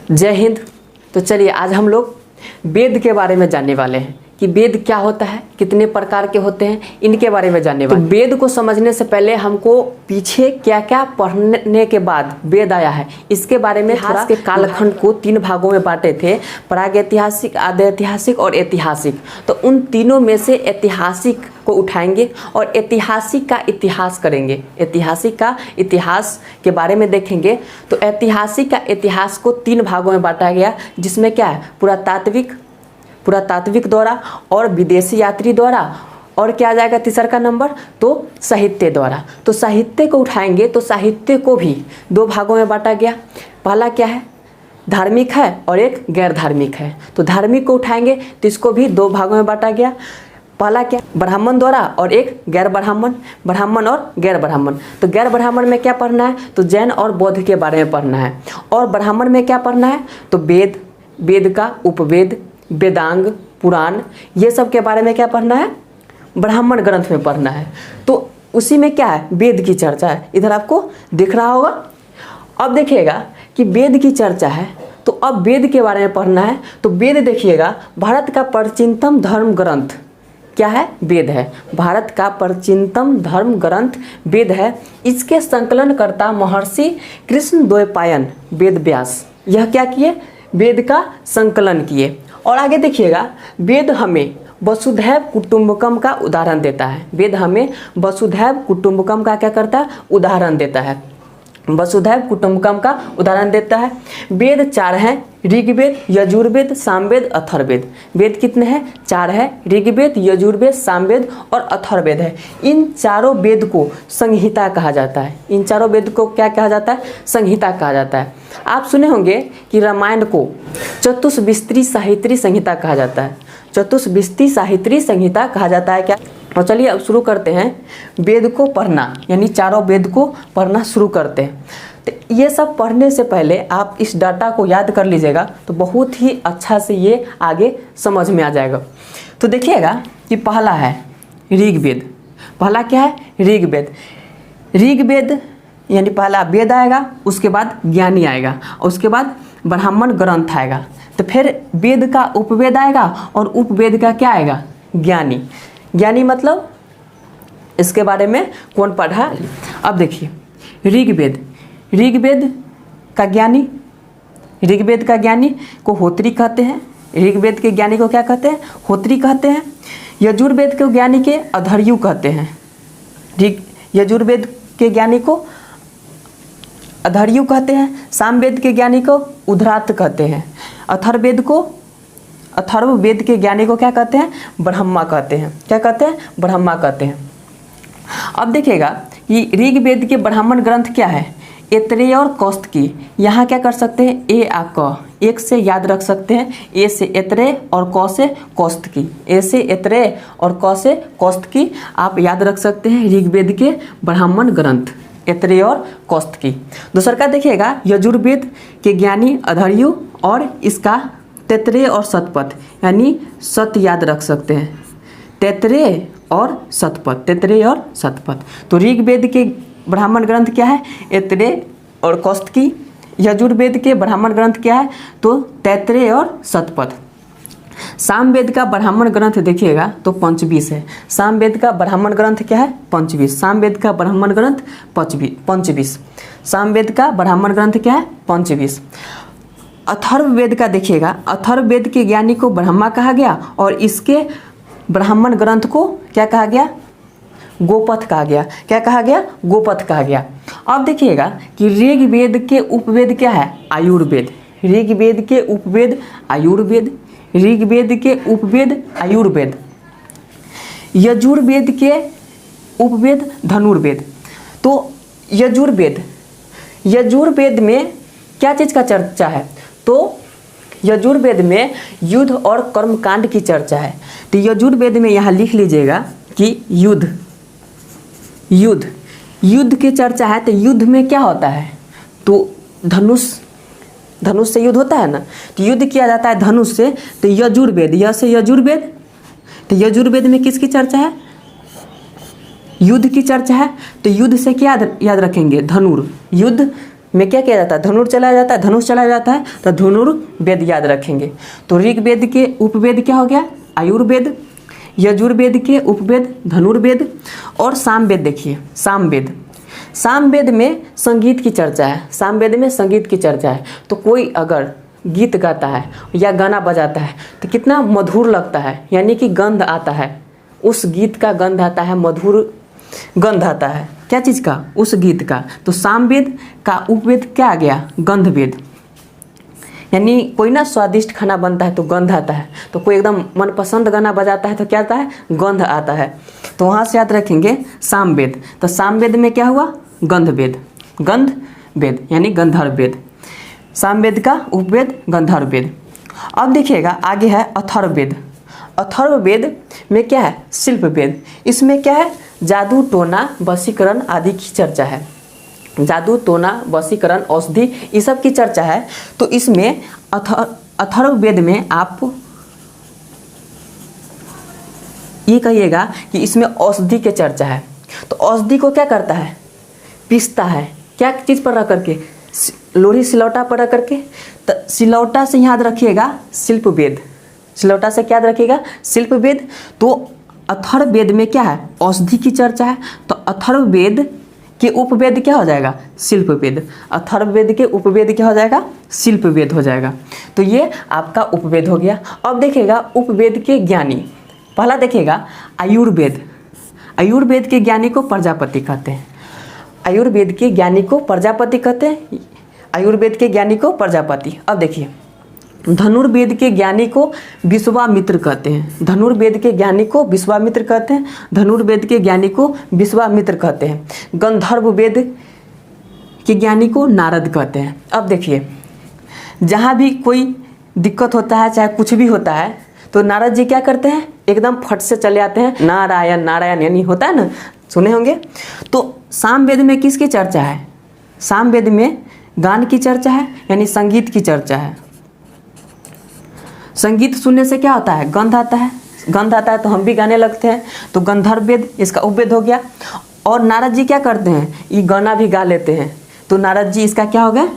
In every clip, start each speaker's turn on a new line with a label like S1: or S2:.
S1: जय हिंद। तो चलिए आज हम लोग वेद के बारे में जानने वाले हैं कि वेद क्या होता है, कितने प्रकार के होते हैं, इनके बारे में जानने वाले। तो वेद को समझने से पहले हमको पीछे क्या क्या पढ़ने के बाद वेद आया है इसके बारे में थोड़ा के कालखंड को 3 भागों में बांटे थे, प्रागैतिहासिक, आद्य ऐतिहासिक और ऐतिहासिक। तो उन तीनों में से ऐतिहासिक को उठाएंगे और ऐतिहासिक का इतिहास करेंगे, ऐतिहासिक का इतिहास के बारे में देखेंगे। तो ऐतिहासिक का इतिहास को 3 भागों में बांटा गया, जिसमें क्या है, पुरातात्विक द्वारा और विदेशी यात्री द्वारा, और क्या आ जाएगा तीसरा का नंबर, तो साहित्य द्वारा। तो साहित्य को उठाएंगे तो साहित्य को भी 2 भागों में बांटा गया। पहला क्या है, धार्मिक है और एक गैर धार्मिक है। तो धार्मिक को उठाएंगे तो इसको भी 2 भागों में बांटा गया। पहला क्या, ब्राह्मण द्वारा और एक गैर ब्राह्मण, ब्राह्मण और गैर ब्राह्मण। तो गैर ब्राह्मण में क्या पढ़ना है, तो जैन और बौद्ध के बारे में पढ़ना है। और ब्राह्मण में क्या पढ़ना है, तो वेद, वेद का उपवेद, वेदांग, पुराण, ये सब के बारे में क्या पढ़ना है, ब्राह्मण ग्रंथ में पढ़ना है। तो उसी में क्या है, वेद की चर्चा है, इधर आपको दिख रहा होगा। अब देखिएगा कि वेद की चर्चा है, तो अब वेद के बारे में पढ़ना है। तो वेद देखिएगा, भारत का प्राचीनतम धर्म ग्रंथ क्या है, वेद है। भारत का प्राचीनतम धर्म ग्रंथ वेद है। इसके संकलनकर्ता महर्षि कृष्णद्वैपायन वेद व्यास, यह क्या किए, वेद का संकलन किए। और आगे देखिएगा, वेद हमें वसुधैव कुटुंबकम का उदाहरण देता है। वेद हमें वसुधैव कुटुंबकम का क्या करता है, उदाहरण देता है। वसुधैव कुटुंबकम का उदाहरण देता है। वेद 4 हैं, ऋग्वेद, यजुर्वेद, सामवेद, अथर्ववेद। वेद कितने हैं, 4 है, ऋग्वेद, यजुर्वेद, सामवेद और अथर्ववेद है। इन चारों वेद को संहिता कहा जाता है। इन चारों वेद को क्या कहा जाता है, संहिता कहा जाता है। आप सुने होंगे कि रामायण को चतुष्विस्तरी साहित्री संहिता कहा जाता है। चतुष्विस्तरी साहित्री संहिता कहा जाता है क्या। और चलिए अब शुरू करते हैं वेद को पढ़ना, यानी चारों वेद को पढ़ना शुरू करते हैं। तो ये सब पढ़ने से पहले आप इस डाटा को याद कर लीजिएगा, तो बहुत ही अच्छा से ये आगे समझ में आ जाएगा। तो देखिएगा कि पहला है ऋग्वेद। पहला क्या है, ऋग्वेद। ऋग्वेद यानी पहला वेद आएगा, उसके बाद ज्ञानी आएगा, और उसके बाद ब्राह्मण ग्रंथ आएगा। तो फिर वेद का उपवेद आएगा, और उपवेद का क्या आएगा, ज्ञानी। ज्ञानी मतलब इसके बारे में कौन पढ़ा। अब देखिए ऋग्वेद, ऋग्वेद का ज्ञानी, ऋग्वेद का ज्ञानी को होत्री कहते हैं। ऋग्वेद के ज्ञानी को क्या कहते हैं, होत्री कहते हैं। यजुर्वेद के ज्ञानी के अधर्यु कहते हैं। यजुर्वेद के ज्ञानी को अधर्यु कहते हैं। सामवेद के ज्ञानी को उद्धरात कहते हैं। अथर्ववेद के ज्ञानी को क्या कहते हैं, ब्रह्मा कहते हैं। क्या कहते हैं, ब्रह्मा कहते हैं। अब देखिएगा कि ऋग्वेद के ब्राह्मण ग्रंथ क्या है, ऐतरेय और कौस्तकी। यहाँ क्या कर सकते हैं, ए आ क, एक से याद रख सकते हैं। ए से ऐतरेय और क से कौस्तकी, ए से ऐतरेय और क से कौस्तकी आप याद रख सकते हैं। ऋग्वेद के ब्राह्मण ग्रंथ ऐतरेय और कौस्तकी। दूसरा का देखिएगा, यजुर्वेद के ज्ञानी अधर्यु, और इसका तैतरेय और शतपथ, यानी सत याद रख सकते हैं। तैतरेय और शतपथ, तैतरेय और शतपथ। तो ऋग्वेद के ब्राह्मण ग्रंथ क्या है, ऐतरेय और कौस्तकी। यजुर्वेद के ब्राह्मण ग्रंथ क्या है, तो तैतरेय और शतपथ। सामवेद का ब्राह्मण ग्रंथ देखिएगा तो पंचविश है। सामवेद का ब्राह्मण ग्रंथ क्या है, पंचविश। सामवेद का ब्राह्मण ग्रंथ पंचविश। सामवेद का ब्राह्मण ग्रंथ क्या है, पंचविश। अथर्ववेद का देखिएगा, अथर्ववेद के ज्ञानी को ब्रह्मा कहा गया, और इसके ब्राह्मण ग्रंथ को क्या कहा गया, गोपथ कहा गया। क्या कहा गया, गोपथ कहा गया। अब देखिएगा कि ऋग्वेद के उपवेद क्या है, आयुर्वेद। ऋग्वेद के उपवेद आयुर्वेद। ऋग्वेद के उपवेद आयुर्वेद। यजुर्वेद के उपवेद धनुर्वेद। तो यजुर्वेद में क्या चीज़ का चर्चा है, तो यजुर्वेद में युद्ध और कर्मकांड की चर्चा है। तो यजुर्वेद में यहाँ लिख लीजिएगा कि युद्ध की चर्चा है। तो युद्ध में क्या होता है, तो धनुष से युद्ध होता है ना, तो युद्ध किया जाता है धनुष से। तो यजुर्वेद, यह से यजुर्वेद। तो यजुर्वेद में किसकी चर्चा है, युद्ध की चर्चा है। तो युद्ध से क्या याद रखेंगे, धनुर। युद्ध में क्या किया जाता है, धनुर चला जाता है, धनुष चला जाता है, तो धनुर्वेद याद रखेंगे। तो ऋग्वेद के उपवेद क्या हो गया, आयुर्वेद, यजुर्वेद के उपवेद धनुर्वेद, और सामवेद देखिए, सामवेद, सामवेद में संगीत की चर्चा है, सामवेद में संगीत की चर्चा है। तो कोई अगर गीत गाता है या गाना बजाता है तो कितना मधुर लगता है, यानी कि गंध आता है, उस गीत का गंध आता है, मधुर गंध आता है, क्या चीज़ का, उस गीत का। तो सामवेद का उपवेद क्या आ गया, गंधवेद, यानी कोई ना स्वादिष्ट खाना बनता है तो गंध आता है, तो कोई एकदम मनपसंद गाना बजाता है तो क्या आता है, गंध आता है। तो वहाँ से याद रखेंगे सामवेद। तो सामवेद में क्या हुआ, गंधवेद, गंधवेद यानी गंधर्ववेद, सामवेद का उपवेद गंधर्ववेद। अब देखिएगा आगे है अथर्ववेद। अथर्ववेद में क्या है, शिल्पवेद। इसमें क्या है, जादू टोना वशीकरण आदि की चर्चा है, जादू टोना वशीकरण औषधि ये सब की चर्चा है। तो इसमें अथर्ववेद में आप ये कहिएगा कि इसमें औषधि की चर्चा है। तो औषधि को क्या करता है, पीसता है, क्या चीज़ पर रख करके, लोढ़ी सिलौटा पर रख करके। तो सिलौटा से याद रखिएगा शिल्पवेद, सिलौटा से क्या याद रखिएगा, शिल्पवेद। तो अथर्ववेद में क्या है, औषधि की चर्चा है। तो अथर्ववेद के उपवेद क्या हो जाएगा, शिल्पवेद। अथर्ववेद के उपवेद क्या हो जाएगा, शिल्पवेद हो जाएगा। तो ये आपका उपवेद हो गया। अब देखिएगा उपवेद के ज्ञानी, पहला देखिएगा आयुर्वेद। आयुर्वेद के ज्ञानी को प्रजापति कहते हैं, आयुर्वेद के ज्ञानी को प्रजापति कहते हैं, आयुर्वेद के ज्ञानी को प्रजापति। अब देखिए धनुर्वेद के ज्ञानी को विश्वामित्र कहते हैं, धनुर्वेद के ज्ञानी को विश्वामित्र कहते हैं, धनुर्वेद के ज्ञानी को विश्वामित्र कहते हैं। गंधर्ववेद के ज्ञानी को नारद कहते हैं। अब देखिए जहाँ भी कोई दिक्कत होता है, चाहे कुछ भी होता है, तो नारद जी क्या करते हैं, एकदम फट से चले आते हैं, नारायण नारायण, यानी होता है ना, सुने होंगे। तो सामवेद में किसकी चर्चा है, सामवेद में गान की चर्चा है, यानी संगीत की चर्चा है। संगीत सुनने से क्या होता है, गंध आता है, गंध आता है तो हम भी गाने लगते हैं। तो गंधर्ववेद इसका उपवेद हो गया। और नारद जी क्या करते हैं, ये गाना भी गा लेते हैं, तो नारद जी इसका क्या हो गए,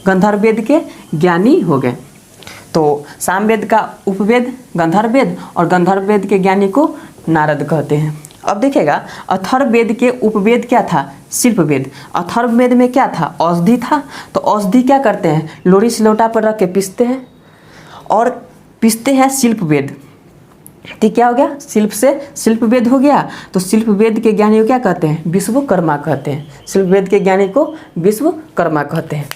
S1: गंधर्ववेद के ज्ञानी हो गए। तो सामवेद का उपवेद गंधर्ववेद और गंधर्ववेद के ज्ञानी को नारद कहते हैं। अब देखिएगा अथर्ववेद के उपवेद क्या था, शिल्पवेद। अथर्ववेद में क्या था, औषधि था। तो औषधि क्या करते हैं, लोरी सिलौटा पर रख के पीसते हैं, और पीसते हैं शिल्पवेद। तो क्या हो गया, शिल्प से शिल्पवेद हो गया। तो शिल्पवेद के ज्ञानी को क्या कहते हैं, विश्वकर्मा कहते हैं, शिल्पवेद के ज्ञानी को विश्वकर्मा कहते हैं।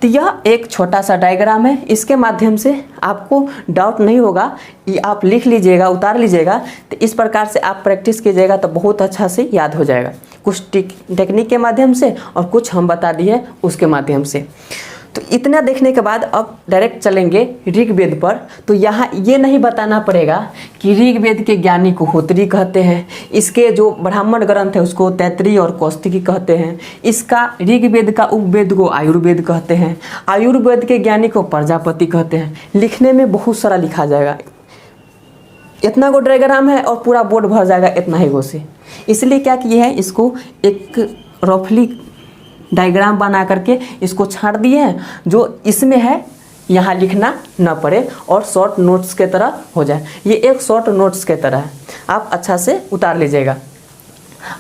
S1: तो यह एक छोटा सा डायग्राम है, इसके माध्यम से आपको डाउट नहीं होगा, ये आप लिख लीजिएगा, उतार लीजिएगा। तो इस प्रकार से आप प्रैक्टिस कीजिएगा तो बहुत अच्छा से याद हो जाएगा, कुछ टेक्निक के माध्यम से और कुछ हम बता दिए उसके माध्यम से। तो इतना देखने के बाद अब डायरेक्ट चलेंगे ऋग्वेद पर। तो यहाँ ये नहीं बताना पड़ेगा कि ऋग्वेद के ज्ञानी को होत्री कहते हैं, इसके जो ब्राह्मण ग्रंथ है उसको तैतरी और कौस्तिकी कहते हैं, इसका ऋग्वेद का उपवेद को आयुर्वेद कहते हैं, आयुर्वेद के ज्ञानी को प्रजापति कहते हैं। लिखने में बहुत सारा लिखा जाएगा, इतना को डायग्राम है और पूरा बोर्ड भर जाएगा इतना ही गो से। इसलिए क्या किए हैं, इसको एक रफली डायग्राम बना करके इसको छांट दिए हैं, जो इसमें है यहाँ लिखना न पड़े और शॉर्ट नोट्स के तरह हो जाए। ये एक शॉर्ट नोट्स के तरह है, आप अच्छा से उतार लीजिएगा।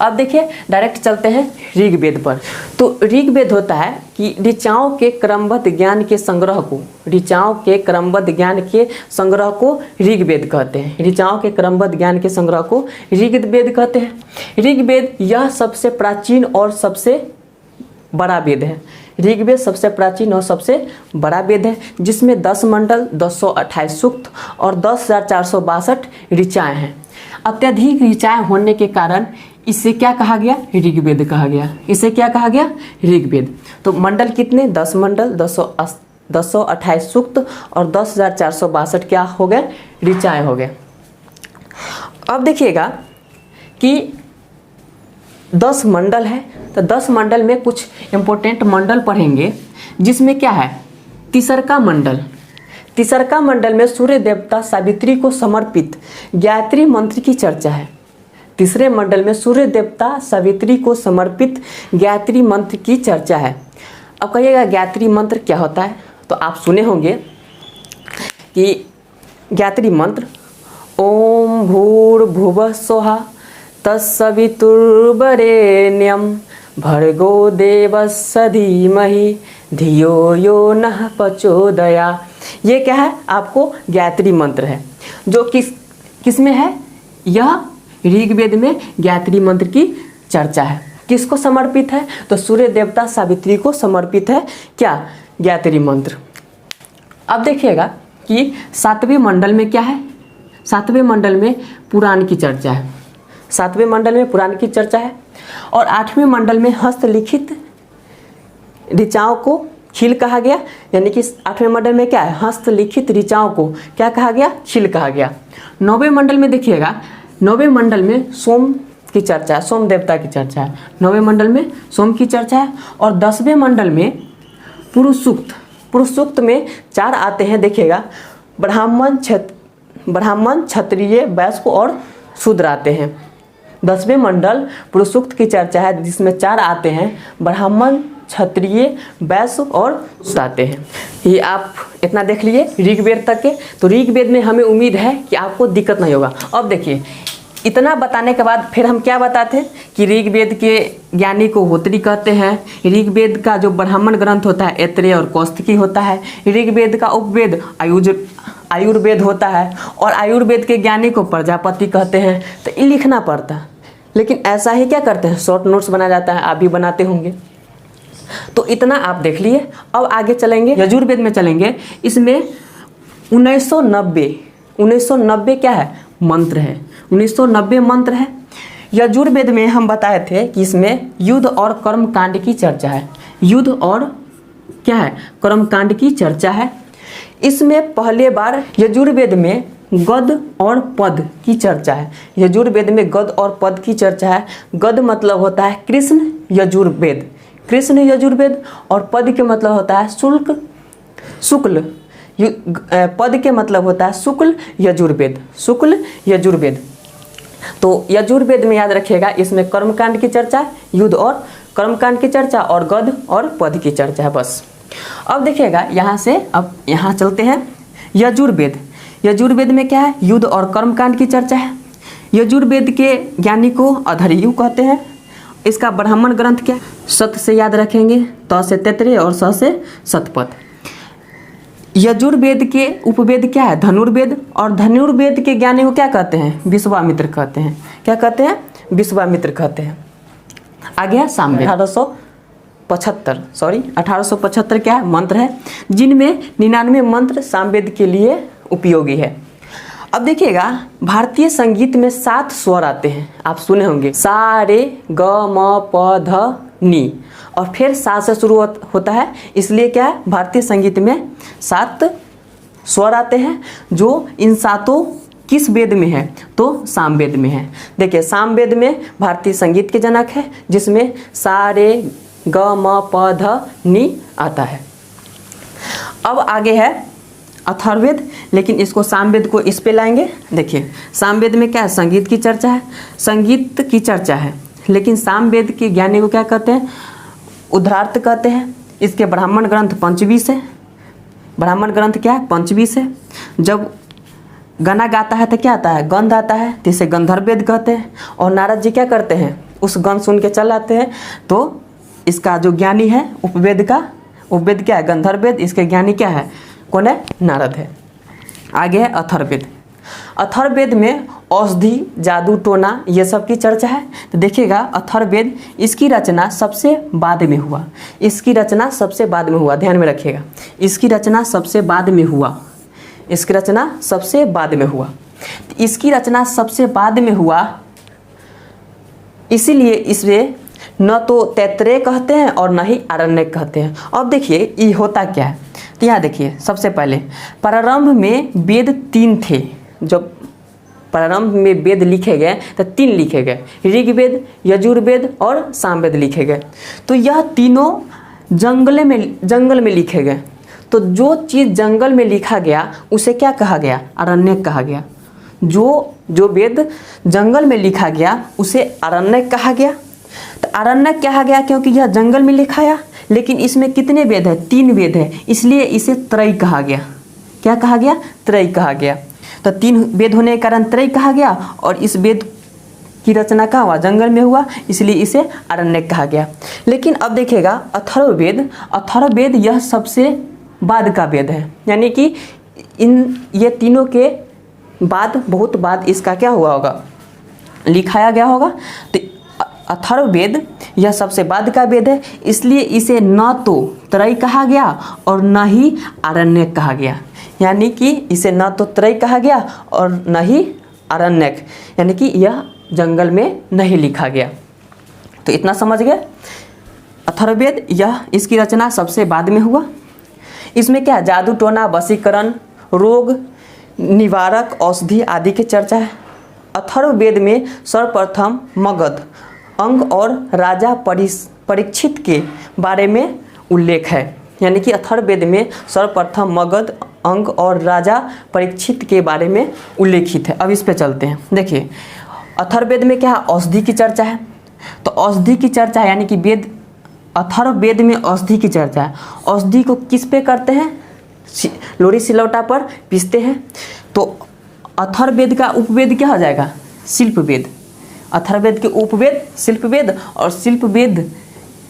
S1: अब देखिए डायरेक्ट चलते हैं ऋग्वेद पर। तो ऋग्वेद होता है कि ऋचाओं के क्रमबद्ध ज्ञान के संग्रह को, ऋचाओं के क्रमबद्ध ज्ञान के संग्रह को ऋग्वेद कहते हैं, ऋचाओं के क्रमबद्ध ज्ञान के संग्रह को ऋग्वेद कहते हैं। ऋग्वेद यह सबसे प्राचीन और सबसे बड़ा वेद है। ऋग्वेद सबसे प्राचीन और सबसे बड़ा वेद है, जिसमें 10 मंडल, 228 सूक्त और 10,462 ऋचाएँ हैं। अत्यधिक ऋचाएँ होने के कारण इसे क्या कहा गया, ऋग्वेद कहा गया। इसे क्या कहा गया, ऋग्वेद। तो मंडल कितने, 10 मंडल, 228 सूक्त और 10,462 क्या हो गए, ऋचाएँ हो गए। अब देखिएगा कि 10 मंडल है, तो 10 मंडल में कुछ इंपॉर्टेंट मंडल पढ़ेंगे, जिसमें क्या है, तीसरका मंडल। तीसरका मंडल में सूर्य देवता सावित्री को समर्पित गायत्री मंत्र की चर्चा है। तीसरे मंडल में सूर्य देवता सावित्री को समर्पित गायत्री मंत्र की चर्चा है। अब कहिएगा गायत्री मंत्र क्या होता है, तो आप सुने होंगे कि गायत्री मंत्र ओम भूर्भुवः स्वः तत्सवितुर्वरेण्यं भर्गो देवस्य धीमहि धियो यो नः प्रचोदयात्। ये क्या है, आपको गायत्री मंत्र है, जो किस में है, यह ऋग्वेद में गायत्री मंत्र की चर्चा है। किसको समर्पित है, तो सूर्य देवता सावित्री को समर्पित है क्या, गायत्री मंत्र। अब देखिएगा कि 7वें मंडल में क्या है, 7वें मंडल में पुराण की चर्चा है, 7वें मंडल में पुराण की चर्चा है। और 8वें मंडल में हस्तलिखित ऋचाओं को खील कहा गया, यानी कि 8वें मंडल में क्या है, हस्तलिखित ऋचाओं को क्या कहा गया, खील कहा गया। 9वें मंडल में देखिएगा, 9वें मंडल में सोम की चर्चा है, सोम देवता की चर्चा है, 9वें मंडल में सोम की चर्चा है। और 10वें मंडल में पुरुष सूक्त, पुरुष सूक्त में 4 आते हैं, देखिएगा ब्राह्मण क्षत्रिय वैश्य और शूद्र आते हैं। 10वें मंडल पुरुष सूक्त की चर्चा है, जिसमें 4 आते हैं, ब्राह्मण क्षत्रिय वैश्य और शूद्र आते हैं। ये आप इतना देख लिए ऋग्वेद तक के। तो ऋग्वेद में हमें उम्मीद है कि आपको दिक्कत नहीं होगा। अब देखिए, इतना बताने के बाद फिर हम क्या बताते हैं कि ऋग्वेद के ज्ञानी को होत्री कहते हैं, ऋग्वेद का जो ब्राह्मण ग्रंथ होता है ऐत्रेय और कौस्तुकी होता है, ऋग्वेद का उपवेद आयुर्वेद होता है, और आयुर्वेद के ज्ञानी को प्रजापति कहते हैं। तो ये लिखना पड़ता है, लेकिन ऐसा ही क्या करते हैं, शॉर्ट नोट्स बना जाता है, आप भी बनाते होंगे। तो इतना आप देख लिए। अब आगे चलेंगे, यजुर्वेद में चलेंगे। इसमें 1990 क्या है, मंत्र है, 1990 मंत्र है। यजुर्वेद में हम बताए थे कि इसमें युद्ध और कर्म कांड की चर्चा है, युद्ध और क्या है, कर्म कांड की चर्चा है। इसमें पहले बार यजुर्वेद में गद और पद की चर्चा है, यजुर्वेद में गद और पद की चर्चा है। गद मतलब होता है कृष्ण यजुर्वेद, कृष्ण यजुर्वेद, और पद के मतलब होता है शुक्ल, पद के मतलब होता है शुक्ल यजुर्वेद, शुक्ल यजुर्वेद। तो यजुर्वेद में याद रखिएगा, इसमें कर्मकांड की चर्चा, युद्ध और कर्मकांड की चर्चा, और गद और पद की चर्चा है, बस। अब देखिएगा यहाँ से, अब यहाँ चलते हैं यजुर्वेद। यजुर्वेद में क्या है, युद्ध और कर्मकांड की चर्चा है। यजुर्वेद के ज्ञानी को अधर्यु कहते हैं। इसका ब्राह्मण ग्रंथ क्या है, सत से याद रखेंगे, त से तैत्रेय और स से शतपथ। यजुर्वेद के उपवेद क्या है, धनुर्वेद, और धनुर्वेद के ज्ञानी को क्या कहते हैं, विश्वामित्र कहते हैं। क्या कहते हैं, विश्वामित्र कहते हैं। आगे है सामवेद, 1875 क्या है, मंत्र है, जिनमें 99 मंत्र सामवेद के लिए उपयोगी है। अब देखिएगा, भारतीय संगीत में 7 स्वर आते हैं, आप सुने होंगे, सा रे ग म प ध नी, और फिर सा से शुरू होता है, इसलिए क्या है, भारतीय संगीत में 7 स्वर आते हैं, जो इन 7 किस वेद में है, तो सामवेद में है। देखिए, सामवेद में भारतीय संगीत के जनक है, जिसमें सा रे ग म प ध नी आता है। अब आगे है अथर्ववेद, लेकिन इसको सामवेद को इस पे लाएंगे। देखिए, सामवेद में क्या है, संगीत की चर्चा है, संगीत की चर्चा है, लेकिन सामवेद के ज्ञानी को क्या कहते हैं, उद्धरार्थ कहते हैं। इसके ब्राह्मण ग्रंथ 25 है, ब्राह्मण ग्रंथ क्या है, 25 है। जब गाना गाता है तो क्या आता है, गंध आता है, तो इसे गंधर्ववेद कहते हैं। और नारद जी क्या करते हैं, उस गंध सुन के चल आते हैं। तो इसका जो ज्ञानी है उपवेद का, उपवेद क्या है, गंधर्ववेद, इसके ज्ञानी क्या है, कौन है, नारद है। आगे है अथर्ववेद। अथर्ववेद में औषधि, जादू टोना, ये सब की चर्चा है। तो देखिएगा, अथर्ववेद, इसकी रचना सबसे बाद में हुआ, इसकी रचना सबसे बाद में हुआ, ध्यान में रखिएगा, इसकी रचना सबसे बाद में हुआ, इसकी रचना सबसे बाद में हुआ। तो इसकी रचना सबसे बाद में हुआ, इसीलिए इसे न तो तैत्रेय कहते हैं और न ही आरण्यक कहते हैं। अब देखिए ये होता क्या है, तो यहाँ देखिए, सबसे पहले प्रारंभ में वेद 3 थे। जब प्रारंभ में वेद लिखे गए तो 3 लिखे गए, ऋग्वेद, यजुर्वेद और सामवेद लिखे गए। तो यह तीनों जंगल में लिखे गए। तो जो चीज़ जंगल में लिखा गया उसे क्या कहा गया, आरण्यक कहा गया। जो वेद जंगल में लिखा गया उसे आरण्यक कहा गया। तो आरण्यक कहा गया क्योंकि यह जंगल में लिखाया, लेकिन इसमें कितने वेद है? 3 वेद है, इसलिए इसे त्रय कहा गया। क्या कहा गया? त्रय कहा गया। तो 3 वेद होने के कारण त्रय कहा गया, और इस वेद की रचना कहाँ हुआ? जंगल में हुआ, इसलिए इसे आरण्यक कहा गया। लेकिन अब देखिएगा अथर्ववेद यह सबसे बाद का वेद है, यानी कि ये तीनों के बाद, बहुत बाद इसका क्या हुआ होगा? लिखाया गया होगा। तो अथर्ववेद यह सबसे बाद का वेद है, इसलिए इसे न तो त्रय कहा गया और न ही आरण्यक कहा गया। यानी कि इसे न तो त्रय कहा गया और न ही आरण्यक, यानी कि यह जंगल में नहीं लिखा गया। तो इतना समझ गए। अथर्ववेद यह इसकी रचना सबसे बाद में हुआ। इसमें क्या? जादू टोना, वशीकरण, रोग निवारक, औषधि आदि की चर्चा है। अथर्ववेद में सर्वप्रथम मगध, अंग और राजा परीक्षित के बारे में उल्लेख है। यानी कि अथर्ववेद में सर्वप्रथम मगध, अंग और राजा परीक्षित के बारे में उल्लेखित है। अब इस पे चलते हैं। देखिए अथर्ववेद में क्या? औषधि की चर्चा है। तो औषधि की चर्चा है, यानी कि वेद, अथर्ववेद में औषधि की चर्चा है। औषधि को किस पे करते हैं? लोरी सिलौटा पर पीसते हैं। तो अथर्ववेद का उपवेद क्या हो जाएगा? शिल्पवेद। अथर्ववेद के उपवेद शिल्पवेद, और शिल्पवेद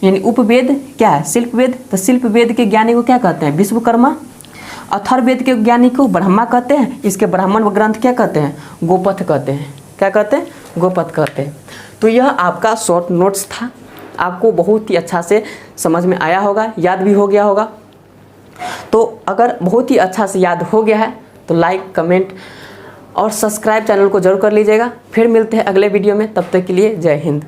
S1: यानी उपवेद क्या है? शिल्पवेद। तो शिल्पवेद के ज्ञानी को क्या कहते हैं? विश्वकर्मा। अथर्ववेद के ज्ञानी को ब्रह्मा कहते हैं। इसके ब्राह्मण ग्रंथ क्या कहते हैं? गोपथ कहते हैं। क्या कहते हैं? गोपथ कहते हैं। तो यह आपका शॉर्ट नोट्स था, आपको बहुत ही अच्छा से समझ में आया होगा, याद भी हो गया होगा। तो अगर बहुत ही अच्छा से याद हो गया है तो लाइक, कमेंट और सब्सक्राइब चैनल को जरूर कर लीजिएगा। फिर मिलते हैं अगले वीडियो में, तब तक के लिए जय हिंद।